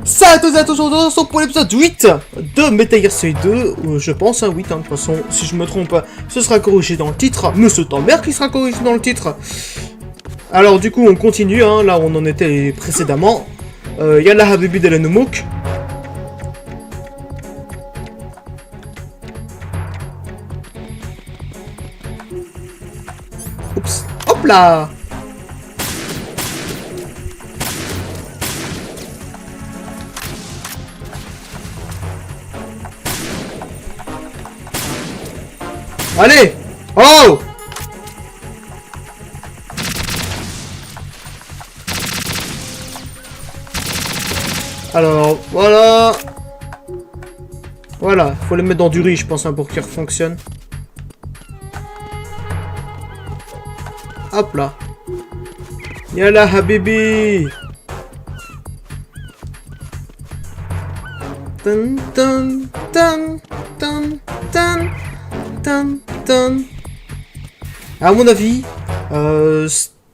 Salut à tous et à tous, on se retrouve pour l'épisode 8 de Metal Gear Solid 2, je pense, 8, de toute façon, si je me trompe, ce sera corrigé dans le titre, mais c'est ta mère qui sera corrigé dans le titre. Alors du coup, on continue, là où on en était précédemment. Yalla Habibi de la Noumouk. Oups, hop là. Allez! Oh! Alors, voilà. Voilà, faut les mettre dans du riz, je pense, pour qu'ils fonctionnent. Hop là. Yalla, Habibi! Tan tan tan tan tan. À mon avis,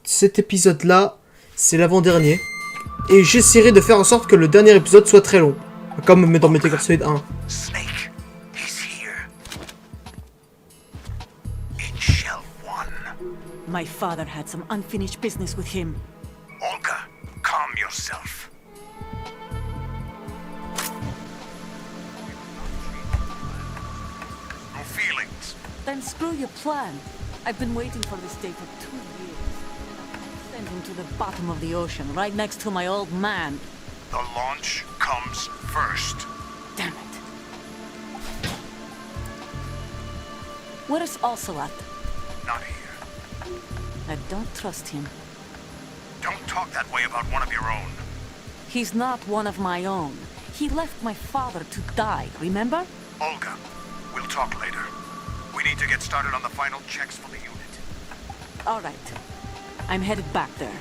cet épisode-là, c'est l'avant-dernier. Et j'essaierai de faire en sorte que le dernier épisode soit très long. Comme dans Metal Gear Solid 1. Snake, he's here. In Shell 1. My father had some unfinished business with him. Olga, calm yourself. No feelings. Then screw your plan. I've been waiting for this day for 2 years. Send him to the bottom of the ocean, right next to my old man. The launch comes first. Damn it. Where's Ocelot? Not here. I don't trust him. Don't talk that way about one of your own. He's not one of my own. He left my father to die, remember? Olga, we'll talk later. We need to get started on the final checks for the unit. All right. I'm headed back there.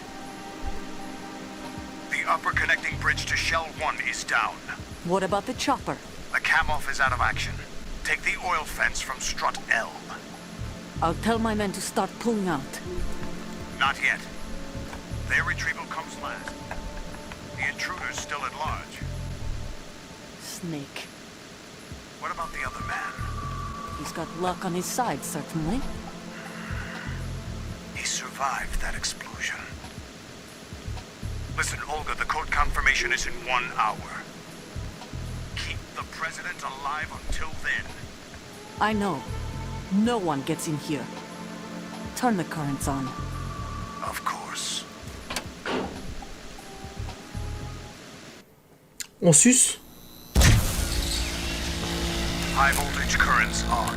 The upper connecting bridge to Shell 1 is down. What about the chopper? The cam-off is out of action. Take the oil fence from strut L. I'll tell my men to start pulling out. Not yet. Their retrieval comes last. The intruder's still at large. Snake. What about the other man? He's got luck on his side, certainly. He survived that explosion. Listen, Olga, the code confirmation is in 1 hour. Keep the president alive until then. I know. No one gets in here. Turn the currents on. Of course. On suce. High voltage currents on.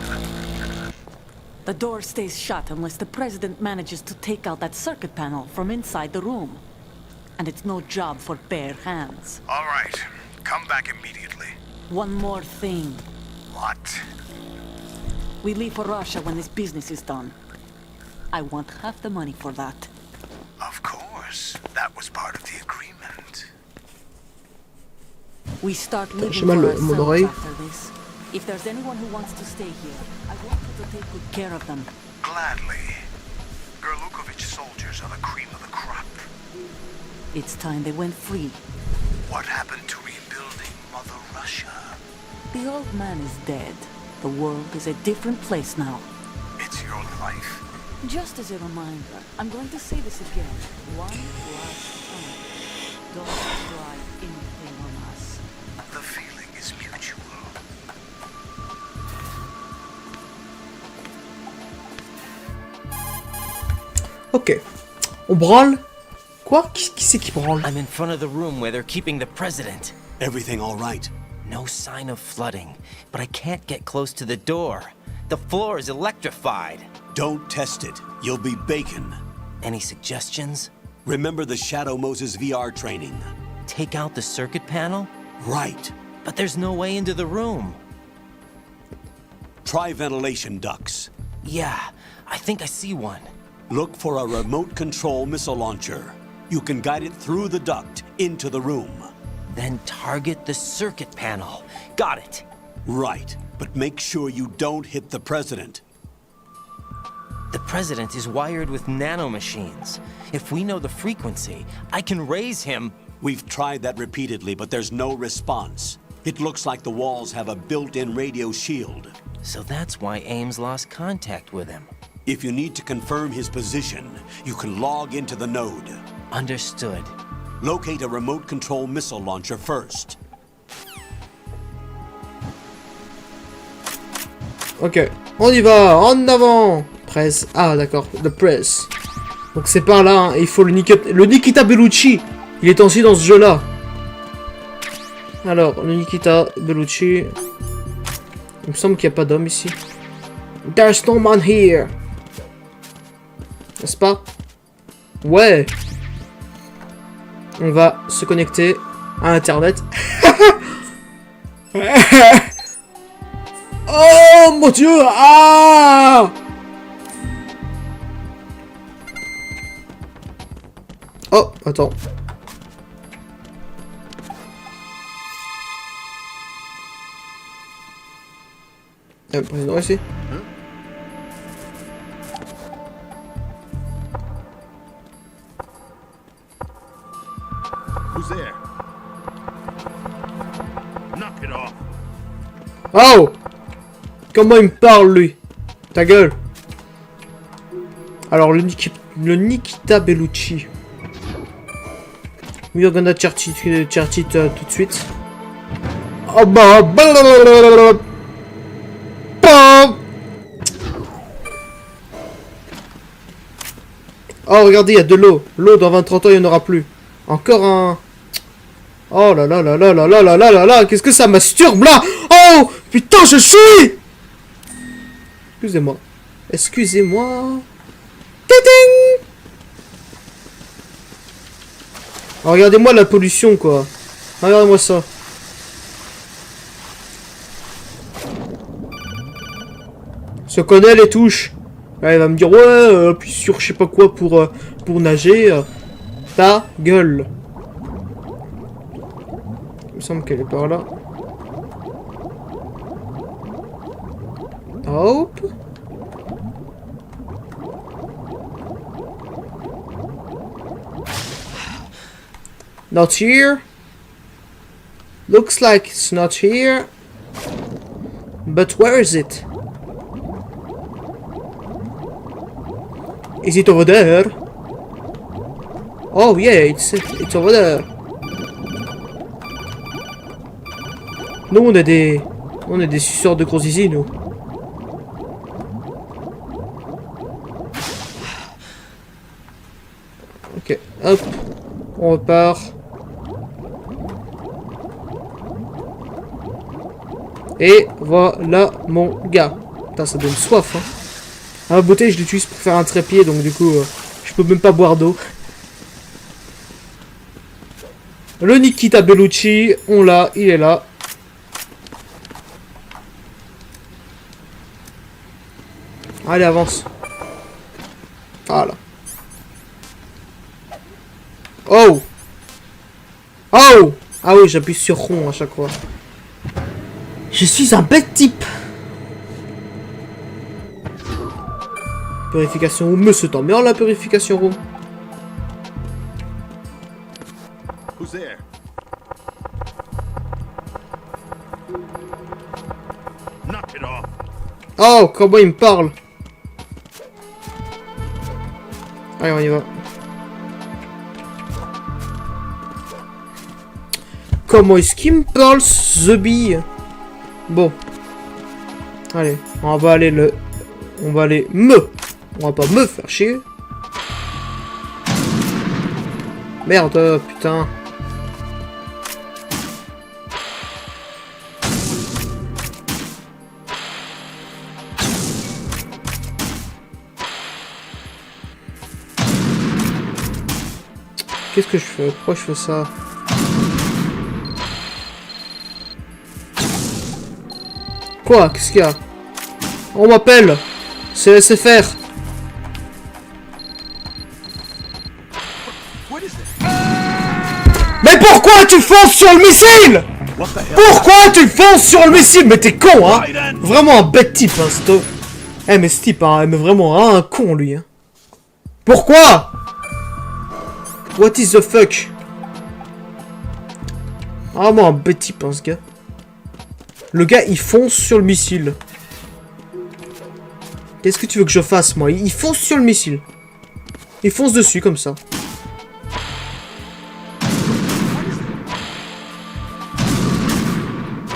The door stays shut unless the president manages to take out that circuit panel from inside the room. And it's no job for bare hands. All right. Come back immediately. One more thing. What? We leave for Russia when this business is done. I want half the money for that. Of course. That was part of the agreement. We start living J'ai for mal mon ourselves oreille. after this. If there's anyone who wants to stay here, I want you to take good care of them. Gladly. Gerlukovich soldiers are the cream of the crop. It's time they went free. What happened to rebuilding Mother Russia? The old man is dead. The world is a different place now. It's your life. Just as a reminder, I'm going to say this again. One last time. Don't try anything on us. The feeling is mutual. Ok. On branle. Quoi? Qui c'est qui branle? I'm in front of the room where they're keeping the president. Everything all right? No sign of flooding, but I can't get close to the door. The floor is electrified. Don't test it. You'll be bacon. Any suggestions? Remember the Shadow Moses VR training? Take out the circuit panel? Right. But there's no way into the room. Try ventilation ducts. Yeah, I think I see one. Look for a remote control missile launcher. You can guide it through the duct into the room. Then target the circuit panel. Got it. Right, but make sure you don't hit the president. The president is wired with nanomachines. If we know the frequency, I can raise him. We've tried that repeatedly, but there's no response. It looks like the walls have a built-in radio shield. So that's why Ames lost contact with him. If you need to confirm his position, you can log into the node. Understood. Locate a remote control missile launcher first. Ok, on y va, en avant. Press, ah d'accord, le press. Donc c'est par là, hein, et il faut le Nikita Bellucci. Il est aussi dans ce jeu-là. Alors, le Nikita Bellucci. Il me semble qu'il n'y a pas d'homme ici. There's no man here. N'est-ce pas? Ouais. On va se connecter à Internet. Oh mon dieu! Ah! Oh, attends. Il y a un président ici. Who's there? Knock it off. Oh! Comment il me parle, lui? Ta gueule. Alors, le Nikita Bellucci. We're gonna chart it tout de suite. Oh bah, blablabla. Oh, regardez, il y a de l'eau. L'eau, dans 20-30 ans, il n'y en aura plus. Encore un... Oh là là là là là là là là là là. Qu'est-ce que ça masturbe, là? Oh, putain, je suis... Excusez-moi. Excusez-moi. Tiding. Oh, regardez-moi la pollution, quoi. Regardez-moi ça. Se connaît les touches. Là, il va me dire, ouais, appuie sur je sais pas quoi pour nager. Ta gueule. Il me semble qu'elle est par là. Hop. Not here. Looks like it's not here. But where is it? Is it over there? Oh yeah, it's over there. Nous on est des suceurs de gros zizi, nous. Ok, hop, on repart. Et voilà mon gars. Putain, ça donne soif, hein. Ah, la bouteille, je l'utilise pour faire un trépied, donc du coup, je peux même pas boire d'eau. Le Nikita Bellucci, on l'a, il est là. Allez, avance. Voilà. Oh! Oh! Ah oui, j'appuie sur rond à chaque fois. Je suis un bête type. Purification room, monsieur t'emmerde la purification room. Who's there? Knock it off. Oh, comment il me parle. Allez, on y va. Comment est-ce qu'il me parle, ce bille? Bon. Allez, on va aller On va pas me faire chier. Merde, putain. Qu'est-ce que je fais? Pourquoi je fais ça? Quoi? Qu'est-ce qu'il y a? On m'appelle! C'est SFR! Mais pourquoi tu fonces sur le missile? Pourquoi tu fonces sur le missile? Mais t'es con, hein? Vraiment un bête type, hein, c'est... Eh, mais ce type, hein, mais vraiment un con, lui, hein. Pourquoi? What is the fuck? Ah, moi, un bête type, hein, ce gars. Le gars, il fonce sur le missile. Qu'est-ce que tu veux que je fasse, moi? Il fonce sur le missile. Il fonce dessus, comme ça.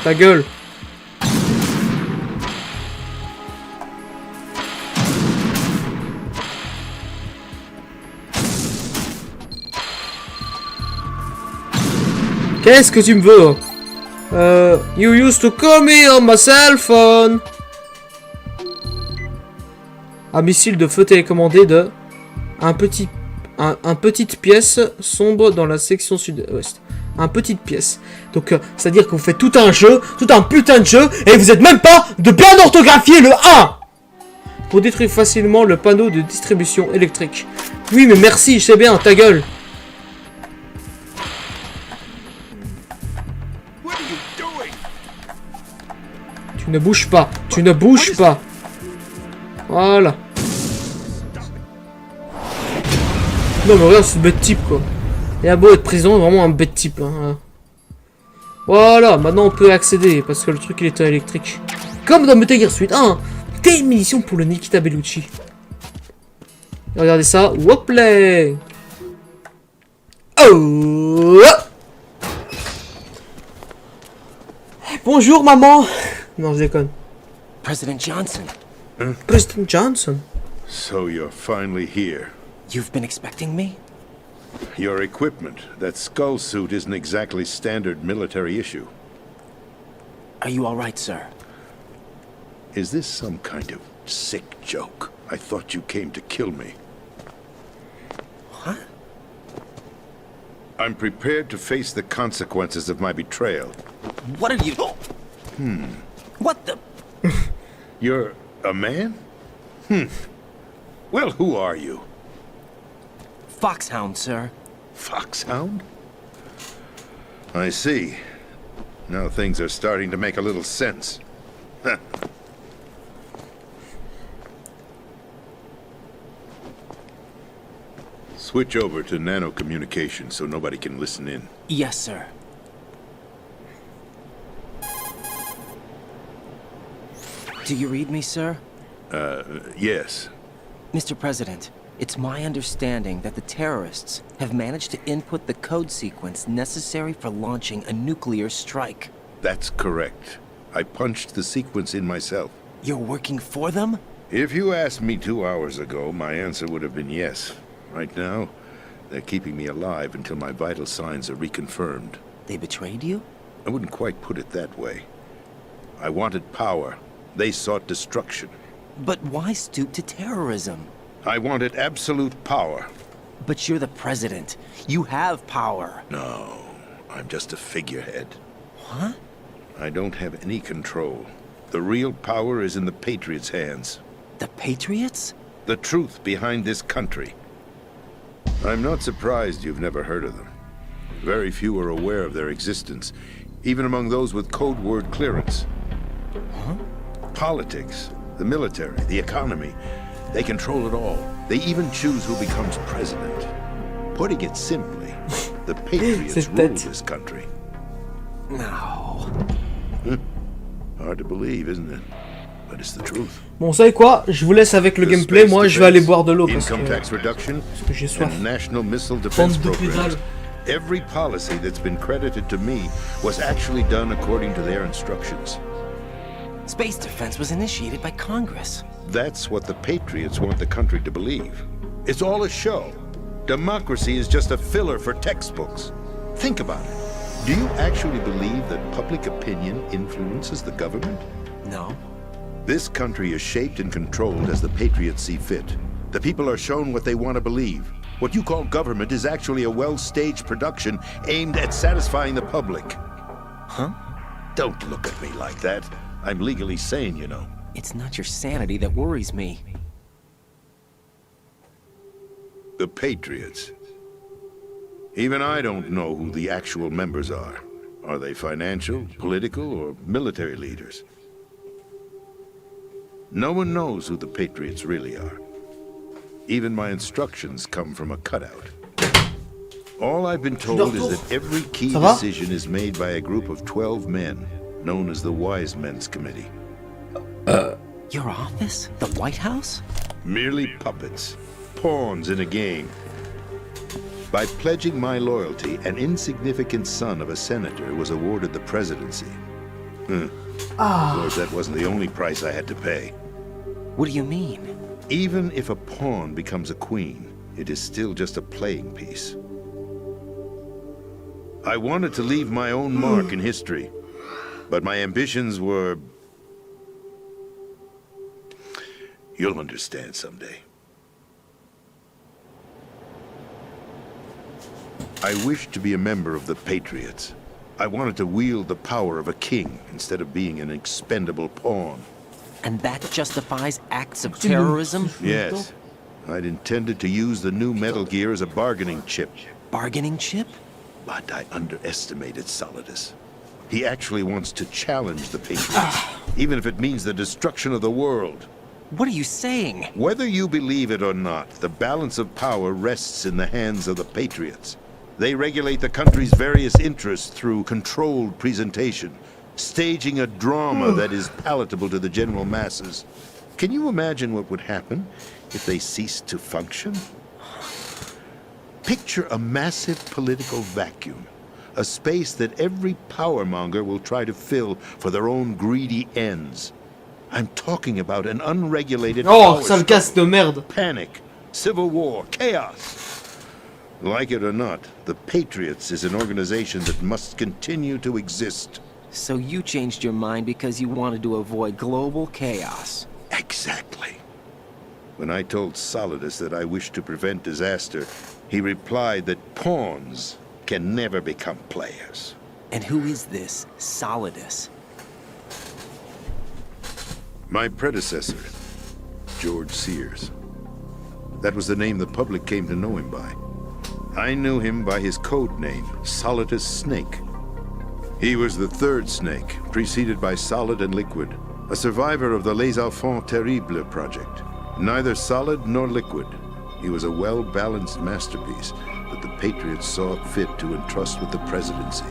Ta gueule. Qu'est-ce que tu me veux? You used to call me on my cell phone. Un missile de feu télécommandé de un petite pièce sombre dans la section sud-ouest. Un petite pièce. Donc, c'est-à-dire que vous faites tout un jeu, tout un putain de jeu, et vous êtes même pas de bien orthographier le 1 pour détruire facilement le panneau de distribution électrique. Oui, mais merci, je sais bien, ta gueule. Tu ne bouges pas. Tu ne bouges pas. Voilà. Non mais regarde ce bête type quoi. Il a beau être prison, vraiment un bête type. Hein. Voilà, maintenant on peut accéder parce que le truc il est électrique. Comme dans Metal Gear Solid 1. Des munitions pour le Nikita Bellucci. Et regardez ça. Woplay. Oh. Bonjour maman. Non, je déconne. President Johnson, President Johnson. So you're finally here. you've been expecting me? Your equipment, that skull suit isn't exactly standard military issue. Are you all right, sir? Is this some kind of sick joke? I thought you came to kill me. What? I'm prepared to face the consequences of my betrayal. What are you... What the... You're a man? Well, who are you? Foxhound, sir. Foxhound? I see. Now things are starting to make a little sense. Switch over to nano-communication so nobody can listen in. Yes, sir. Do you read me, sir? Yes. Mr. President, it's my understanding that the terrorists have managed to input the code sequence necessary for launching a nuclear strike. That's correct. I punched the sequence in myself. You're working for them? If you asked me 2 hours ago, my answer would have been yes. Right now, they're keeping me alive until my vital signs are reconfirmed. They betrayed you? I wouldn't quite put it that way. I wanted power. They sought destruction. But why stoop to terrorism? I wanted absolute power. But you're the president. You have power. No, I'm just a figurehead. What? I don't have any control. The real power is in the Patriots' hands. The Patriots? The truth behind this country. I'm not surprised you've never heard of them. Very few are aware of their existence, even among those with code word clearance. Huh? Politics, the military, the economy, they control it all. They even choose who becomes president. Putting it simply, the Patriots rule this country. No. Hard to believe, isn't it? But it's the truth. Bon, vous savez quoi? Je vous laisse avec le gameplay. Moi, je vais aller boire de l'eau parce Income que tax reduction j'ai soif. and national missile Bande defense de programs. pédales. Every policy that's been credited to me was actually done according to their instructions. Space defense was initiated by Congress. That's what the Patriots want the country to believe. It's all a show. Democracy is just a filler for textbooks. Think about it. Do you actually believe that public opinion influences the government? No. This country is shaped and controlled as the Patriots see fit. The people are shown what they want to believe. What you call government is actually a well-staged production aimed at satisfying the public. Huh? Don't look at me like that. I'm legally sane, you know. It's not your sanity that worries me. The Patriots. Even I don't know who the actual members are. Are they financial, political, or military leaders? No one knows who the Patriots really are. Even my instructions come from a cutout. All I've been told is that every key decision is made by a group of 12 men, known as the Wise Men's Committee. Your office? The White House? Merely puppets, pawns in a game. By pledging my loyalty, an insignificant son of a senator was awarded the presidency. Of course, that wasn't the only price I had to pay. What do you mean? Even if a pawn becomes a queen, it is still just a playing piece. I wanted to leave my own mark in history, but my ambitions were... You'll understand someday. I wished to be a member of the Patriots. I wanted to wield the power of a king instead of being an expendable pawn. And that justifies acts of terrorism? Yes. I'd intended to use the new Metal Gear as a bargaining chip. Bargaining chip? But I underestimated Solidus. He actually wants to challenge the Patriots, even if it means the destruction of the world. What are you saying? Whether you believe it or not, the balance of power rests in the hands of the Patriots. They regulate the country's various interests through controlled presentation, staging a drama that is palatable to the general masses. Can you imagine what would happen if they ceased to function? Picture a massive political vacuum, a space that every powermonger will try to fill for their own greedy ends. I'm talking about an unregulated Oh, sale casse de merde. panic, civil war, chaos. Like it or not, the Patriots is an organization that must continue to exist. So you changed your mind because you wanted to avoid global chaos. Exactly. When I told Solidus that I wished to prevent disaster, he replied that pawns can never become players. And who is this Solidus? My predecessor, George Sears. That was the name the public came to know him by. I knew him by his code name, Solidus Snake. He was the third snake, preceded by Solid and Liquid, a survivor of the Les Enfants Terribles project. Neither solid nor liquid, he was a well-balanced masterpiece that the Patriots saw fit to entrust with the presidency.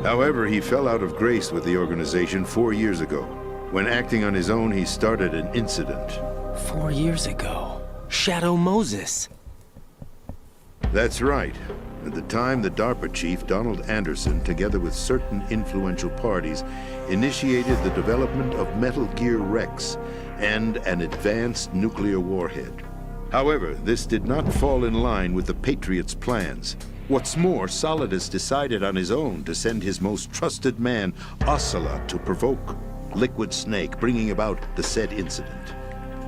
However, he fell out of grace with the organization 4 years ago. When acting on his own, he started an incident. 4 years ago. Shadow Moses. That's right. At the time, the DARPA chief, Donald Anderson, together with certain influential parties, initiated the development of Metal Gear Rex and an advanced nuclear warhead. However, this did not fall in line with the Patriots' plans. What's more, Solidus decided on his own to send his most trusted man, Ocelot, to provoke Liquid Snake, bringing about the said incident.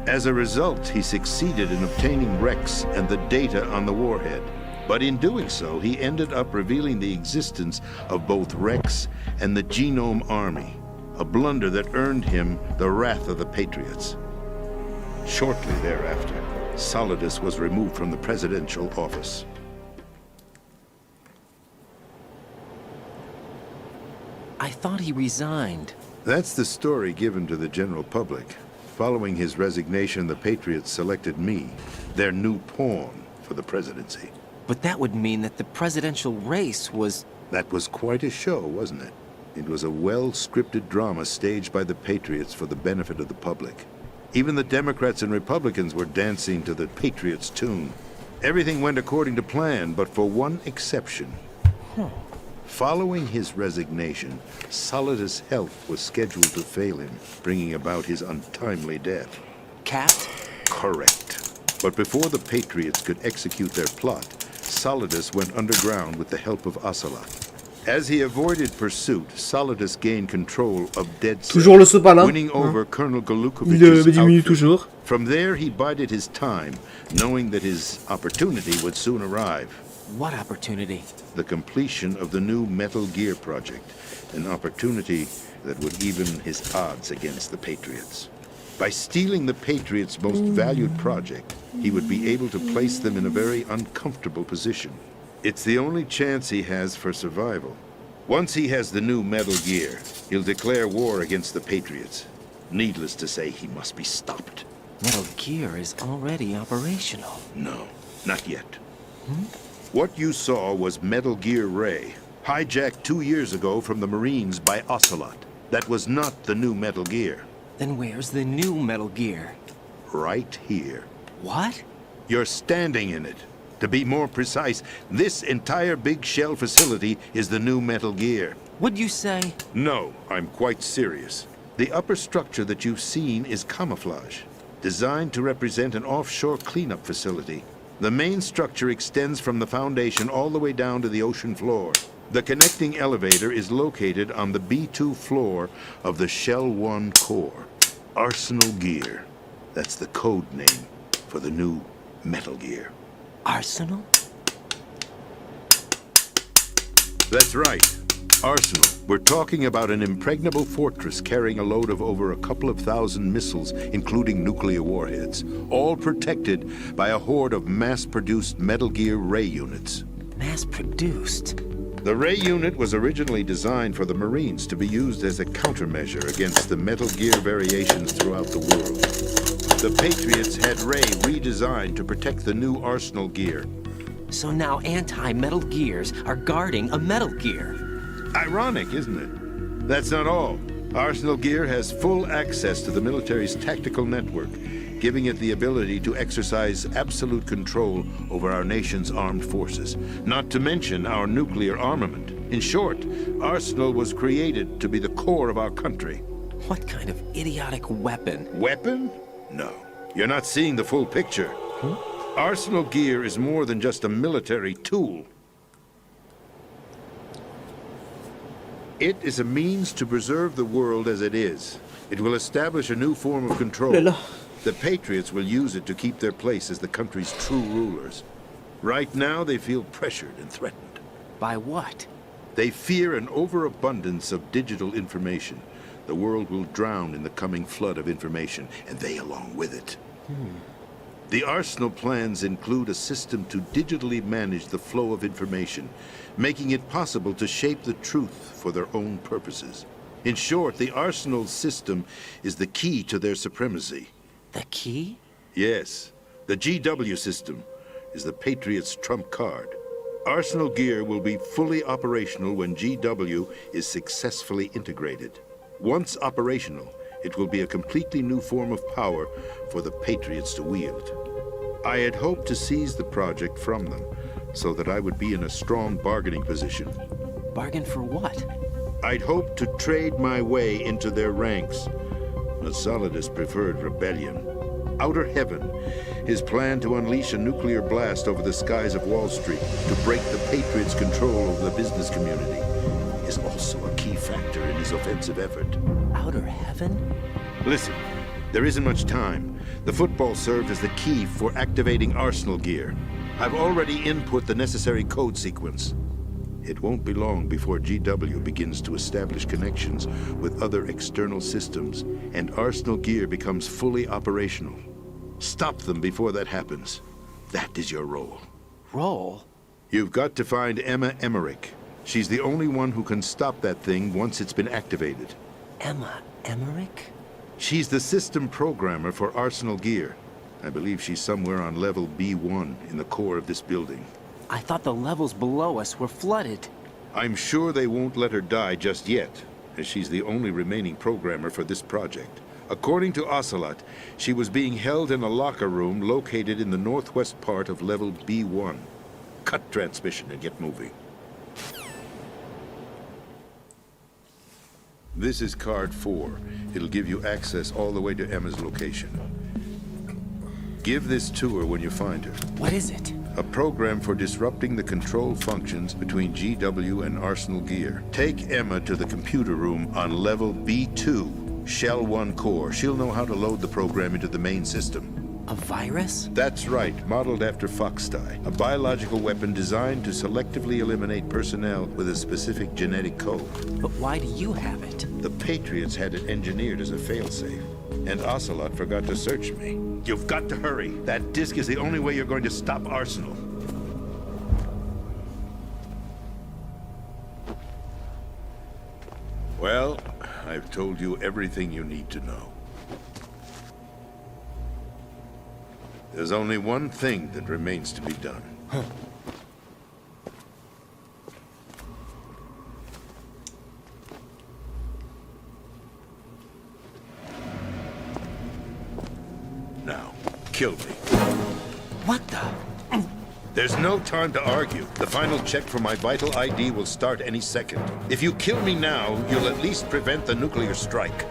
As a result, he succeeded in obtaining Rex and the data on the warhead. But in doing so, he ended up revealing the existence of both Rex and the Genome Army, a blunder that earned him the wrath of the Patriots. Shortly thereafter, Solidus was removed from the presidential office. I thought he resigned. That's the story given to the general public. Following his resignation, the Patriots selected me, their new pawn, for the presidency. But that would mean that the presidential race was... That was quite a show, wasn't it? It was a well-scripted drama staged by the Patriots for the benefit of the public. Even the Democrats and Republicans were dancing to the Patriots' tune. Everything went according to plan, but for one exception. Following his resignation, Solidus' health was scheduled to fail him, bringing about his untimely death. Cat? Correct. But before the Patriots could execute their plot, Solidus went underground with the help of Ocelot. As he avoided pursuit, Solidus gained control of Dead Cell, Toujours le sopal, hein? winning over Colonel Il Golukovich's diminue outfit. toujours. From there, he bided his time, knowing that his opportunity would soon arrive. What opportunity? The completion of the new Metal Gear project, an opportunity that would even his odds against the Patriots. By stealing the Patriots' most valued project, he would be able to place them in a very uncomfortable position. It's the only chance he has for survival. Once he has the new Metal Gear, he'll declare war against the Patriots. Needless to say, he must be stopped. Metal Gear is already operational. No, not yet. What you saw was Metal Gear Ray, hijacked 2 years ago from the Marines by Ocelot. That was not the new Metal Gear. Then where's the new Metal Gear? Right here. What? You're standing in it. To be more precise, this entire big shell facility is the new Metal Gear. What'd you say? No, I'm quite serious. The upper structure that you've seen is camouflage, designed to represent an offshore cleanup facility. The main structure extends from the foundation all the way down to the ocean floor. The connecting elevator is located on the B2 floor of the Shell 1 core. Arsenal Gear. That's the code name for the new Metal Gear. Arsenal? That's right. Arsenal. We're talking about an impregnable fortress carrying a load of over a couple of thousand missiles, including nuclear warheads, all protected by a horde of mass-produced Metal Gear Ray units. Mass-produced? The Ray unit was originally designed for the Marines to be used as a countermeasure against the Metal Gear variations throughout the world. The Patriots had Ray redesigned to protect the new Arsenal Gear. So now anti-Metal Gears are guarding a Metal Gear. Ironic, isn't it? That's not all. Arsenal Gear has full access to the military's tactical network, giving it the ability to exercise absolute control over our nation's armed forces, not to mention our nuclear armament. In short, Arsenal was created to be the core of our country. What kind of idiotic weapon? Weapon? No. You're not seeing the full picture. Arsenal Gear is more than just a military tool. It is a means to preserve the world as it is. It will establish a new form of control. The Patriots will use it to keep their place as the country's true rulers. Right now, they feel pressured and threatened. By what? They fear an overabundance of digital information. The world will drown in the coming flood of information, and they along with it. The Arsenal plans include a system to digitally manage the flow of information, making it possible to shape the truth for their own purposes. In short, the Arsenal system is the key to their supremacy. The key? Yes, the GW system is the Patriots' trump card. Arsenal Gear will be fully operational when GW is successfully integrated. Once operational, it will be a completely new form of power for the Patriots to wield. I had hoped to seize the project from them, so that I would be in a strong bargaining position. Bargain for what? I'd hoped to trade my way into their ranks. But Solidus preferred rebellion. Outer Heaven, his plan to unleash a nuclear blast over the skies of Wall Street to break the Patriots' control over the business community, is also a key factor in his offensive effort. Outer Heaven? Listen, there isn't much time. The football served as the key for activating Arsenal Gear. I've already input the necessary code sequence. It won't be long before GW begins to establish connections with other external systems, and Arsenal Gear becomes fully operational. Stop them before that happens. That is your role. Role? You've got to find Emma Emmerich. She's the only one who can stop that thing once it's been activated. Emma Emmerich? She's the system programmer for Arsenal Gear. I believe she's somewhere on level B1 in the core of this building. I thought the levels below us were flooded. I'm sure they won't let her die just yet, as she's the only remaining programmer for this project. According to Ocelot, she was being held in a locker room located in the northwest part of level B1. Cut transmission and get moving. This is card 4. It'll give you access all the way to Emma's location. Give this to her when you find her. What is it? A program for disrupting the control functions between GW and Arsenal Gear. Take Emma to the computer room on level B2, Shell 1 core. She'll know how to load the program into the main system. A virus? That's right, modeled after Foxdie, a biological weapon designed to selectively eliminate personnel with a specific genetic code. But why do you have it? The Patriots had it engineered as a failsafe, and Ocelot forgot to search me. You've got to hurry. That disk is the only way you're going to stop Arsenal. Well, I've told you everything you need to know. There's only one thing that remains to be done. killed me. What the? There's no time to argue. The final check for my vital ID will start any second. If you kill me now, you'll at least prevent the nuclear strike.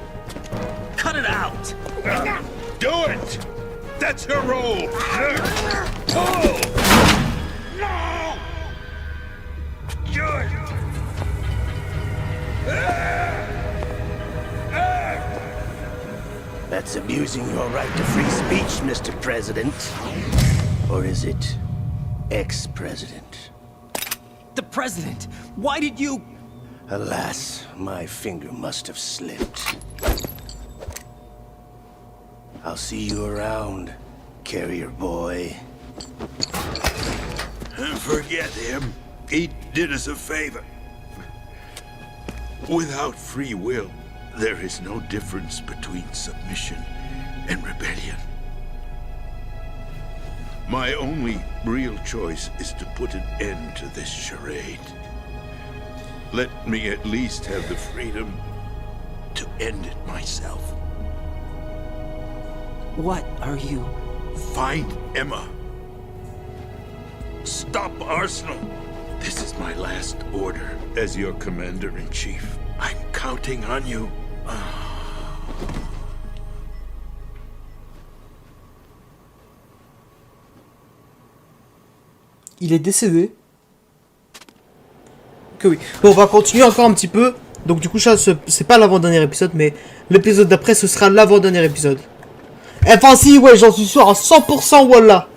Cut it out! Do it! That's your role! Pull! No! Good. That's abusing your right to free speech, Mr. President. Or is it ex-president? The president! Why did you... Alas, my finger must have slipped. I'll see you around, carrier boy. Forget him. He did us a favor. Without free will, there is no difference between submission and rebellion. My only real choice is to put an end to this charade. Let me at least have the freedom to end it myself. What are you... Find Emma. Stop Arsenal. This is my last order as your commander-in-chief. I'm counting on you. Il est décédé. Que oui. Bon, on va continuer encore un petit peu. Donc du coup, ça, c'est pas l'avant-dernier épisode, mais l'épisode d'après, ce sera l'avant-dernier épisode. Enfin si, ouais, j'en suis sûr à 100%, voilà.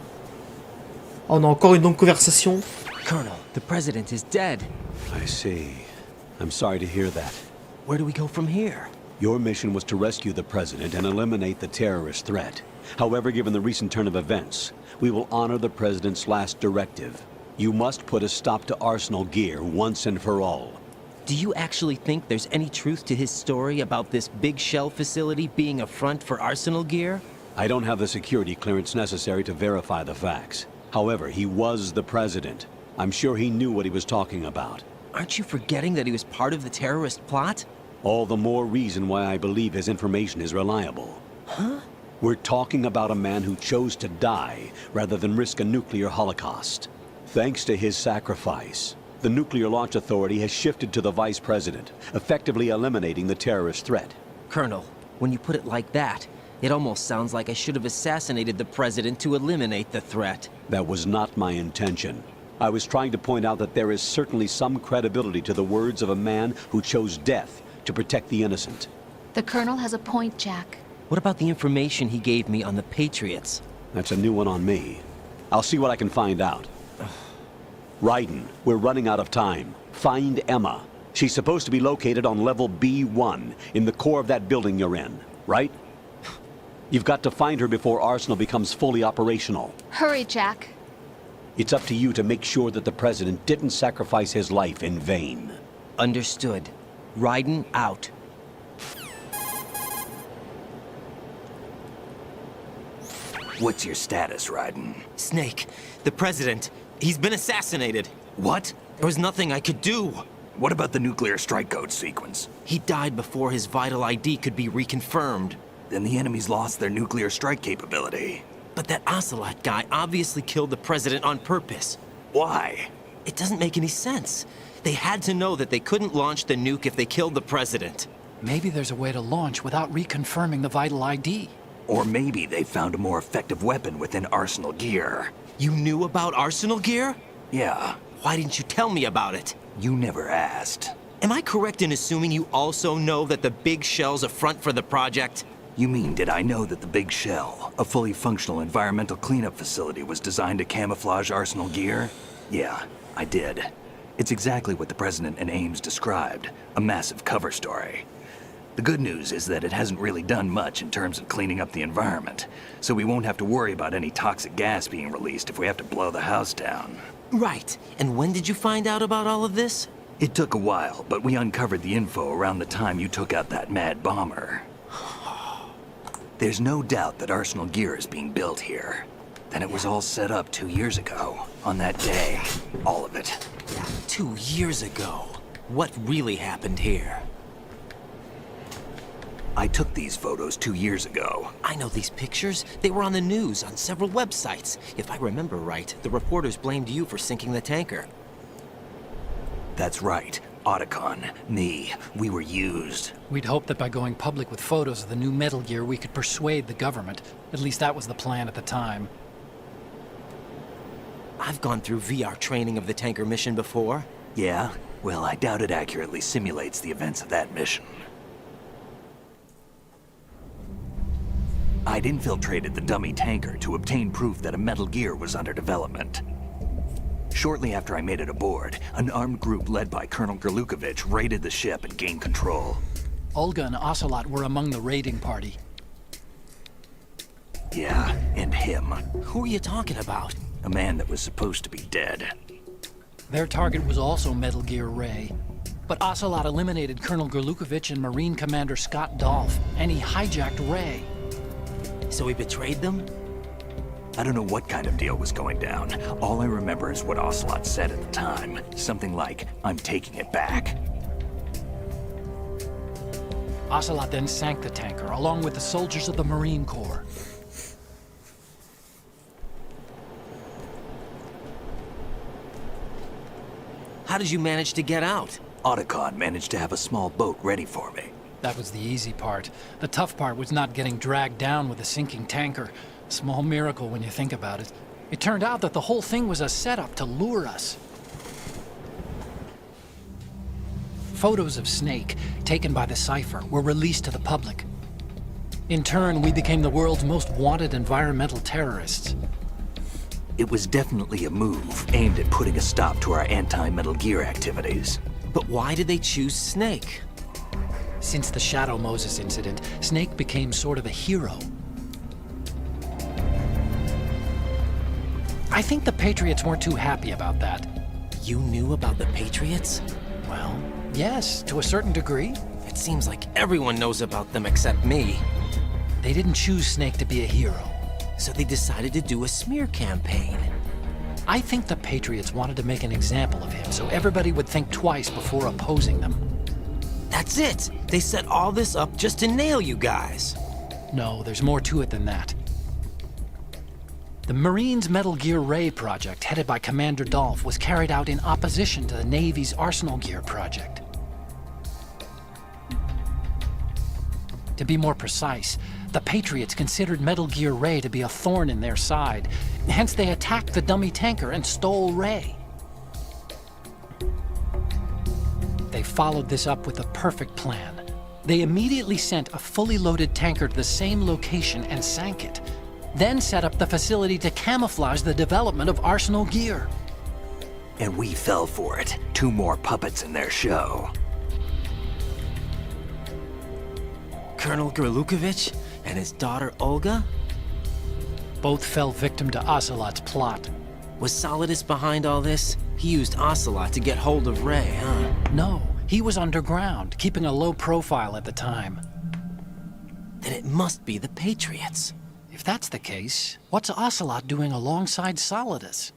On a encore une longue conversation. Colonel, the president is dead. I see. I'm sorry to hear that. Where do we go from here? Your mission was to rescue the president and eliminate the terrorist threat. However, given the recent turn of events, we will honor the president's last directive. You must put a stop to Arsenal Gear once and for all. Do you actually think there's any truth to his story about this big shell facility being a front for Arsenal Gear? I don't have the security clearance necessary to verify the facts. However, he was the president. I'm sure he knew what he was talking about. Aren't you forgetting that he was part of the terrorist plot? All the more reason why I believe his information is reliable. Huh? We're talking about a man who chose to die rather than risk a nuclear holocaust. Thanks to his sacrifice, the Nuclear Launch Authority has shifted to the vice president, effectively eliminating the terrorist threat. Colonel, when you put it like that, it almost sounds like I should have assassinated the president to eliminate the threat. That was not my intention. I was trying to point out that there is certainly some credibility to the words of a man who chose death to protect the innocent. The Colonel has a point, Jack. What about the information he gave me on the Patriots? That's a new one on me. I'll see what I can find out. Raiden, we're running out of time. Find Emma. She's supposed to be located on level B1, in the core of that building you're in, right? You've got to find her before Arsenal becomes fully operational. Hurry, Jack. It's up to you to make sure that the president didn't sacrifice his life in vain. Understood. Raiden out. What's your status, Raiden? Snake, the president, he's been assassinated. What? There was nothing I could do. What about the nuclear strike code sequence? He died before his vital ID could be reconfirmed. Then the enemy's lost their nuclear strike capability. But that Ocelot guy obviously killed the president on purpose. Why? It doesn't make any sense. They had to know that they couldn't launch the nuke if they killed the president. Maybe there's a way to launch without reconfirming the vital ID. Or maybe they found a more effective weapon within Arsenal Gear. You knew about Arsenal Gear? Yeah, Why didn't you tell me about it? you never asked. Am I correct in assuming you also know that the big shell's a front for the project? You mean, did I know that the Big Shell, a fully functional environmental cleanup facility, was designed to camouflage Arsenal Gear? Yeah, I did. It's exactly what the President and Ames described, a massive cover story. The good news is that it hasn't really done much in terms of cleaning up the environment, so we won't have to worry about any toxic gas being released if we have to blow the house down. Right. And when did you find out about all of this? It took a while, but we uncovered the info around the time you took out that mad bomber. There's no doubt that Arsenal Gear is being built here. Then it was all set up 2 years ago, on that day. All of it. 2 years ago. What really happened here? I took these photos 2 years ago. I know these pictures. They were on the news on several websites. If I remember right, the reporters blamed you for sinking the tanker. That's right. Otacon, me, we were used. We'd hoped that by going public with photos of the new Metal Gear, we could persuade the government. At least that was the plan at the time. I've gone through VR training of the tanker mission before. Yeah? Well, I doubt it accurately simulates the events of that mission. I'd infiltrated the dummy tanker to obtain proof that a Metal Gear was under development. Shortly after I made it aboard, an armed group led by Colonel Gerlukovich raided the ship and gained control. Olga and Ocelot were among the raiding party. Yeah, and him. Who are you talking about? A man that was supposed to be dead. Their target was also Metal Gear Ray. But Ocelot eliminated Colonel Gerlukovich and Marine Commander Scott Dolph, and he hijacked Ray. So he betrayed them? I don't know what kind of deal was going down. All I remember is what Ocelot said at the time. Something like, "I'm taking it back." Ocelot then sank the tanker, along with the soldiers of the Marine Corps. How did you manage to get out? Otacon managed to have a small boat ready for me. That was the easy part. The tough part was not getting dragged down with a sinking tanker. Small miracle when you think about it. It turned out that the whole thing was a setup to lure us. Photos of Snake, taken by the Cypher, were released to the public. In turn, we became the world's most wanted environmental terrorists. It was definitely a move aimed at putting a stop to our anti-Metal Gear activities. But why did they choose Snake? Since the Shadow Moses incident, Snake became sort of a hero. I think the Patriots weren't too happy about that. You knew about the Patriots? Well, yes, to a certain degree. It seems like everyone knows about them except me. They didn't choose Snake to be a hero. So they decided to do a smear campaign. I think the Patriots wanted to make an example of him so everybody would think twice before opposing them. That's it! They set all this up just to nail you guys. No, there's more to it than that. The Marines' Metal Gear Ray project, headed by Commander Dolph, was carried out in opposition to the Navy's Arsenal Gear project. To be more precise, the Patriots considered Metal Gear Ray to be a thorn in their side. Hence, they attacked the dummy tanker and stole Ray. They followed this up with a perfect plan. They immediately sent a fully loaded tanker to the same location and sank it. Then set up the facility to camouflage the development of Arsenal Gear. And we fell for it. 2 more puppets in their show. Colonel Gerlukovich and his daughter Olga? Both fell victim to Ocelot's plot. Was Solidus behind all this? He used Ocelot to get hold of Ray, huh? No, he was underground, keeping a low profile at the time. Then it must be the Patriots. If that's the case, what's Ocelot doing alongside Solidus?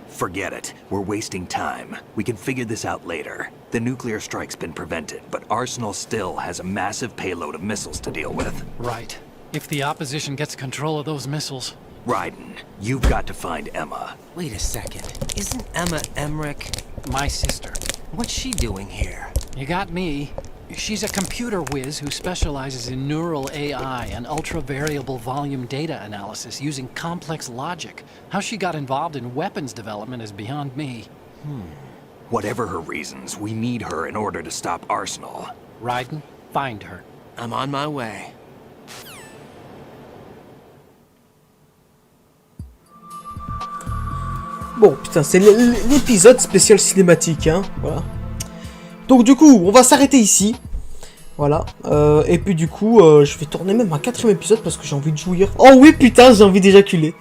Forget it. We're wasting time. We can figure this out later. The nuclear strike's been prevented, but Arsenal still has a massive payload of missiles to deal with. Right. If the opposition gets control of those missiles. Raiden, you've got to find Emma. Wait a second. Isn't Emma Emmerich? My sister. What's she doing here? You got me. She's a computer whiz who specializes in neural AI and ultra-variable volume data analysis using complex logic. How she got involved in weapons development is beyond me. Whatever her reasons, we need her in order to stop Arsenal. Raiden, find her. I'm on my way. Bon, putain, c'est l'épisode spécial cinématique, hein, voilà. Donc du coup, on va s'arrêter ici. Voilà. Et puis du coup, je vais tourner même un 4e épisode parce que j'ai envie de jouir. Oh oui, putain, j'ai envie d'éjaculer.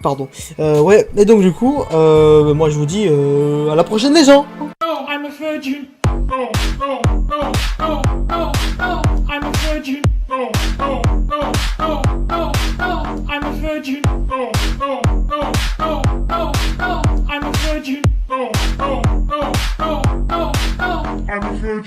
Pardon. Ouais, et donc du coup, moi je vous dis à la prochaine les gens. Oh, I'm a virgin. Oh, oh, oh, oh, oh, oh, I'm a virgin. Oh, oh, oh, oh, oh, oh, I'm a virgin. Oh, oh, oh, oh, oh, oh, I'm a virgin. Oh, oh. I'm a virgin.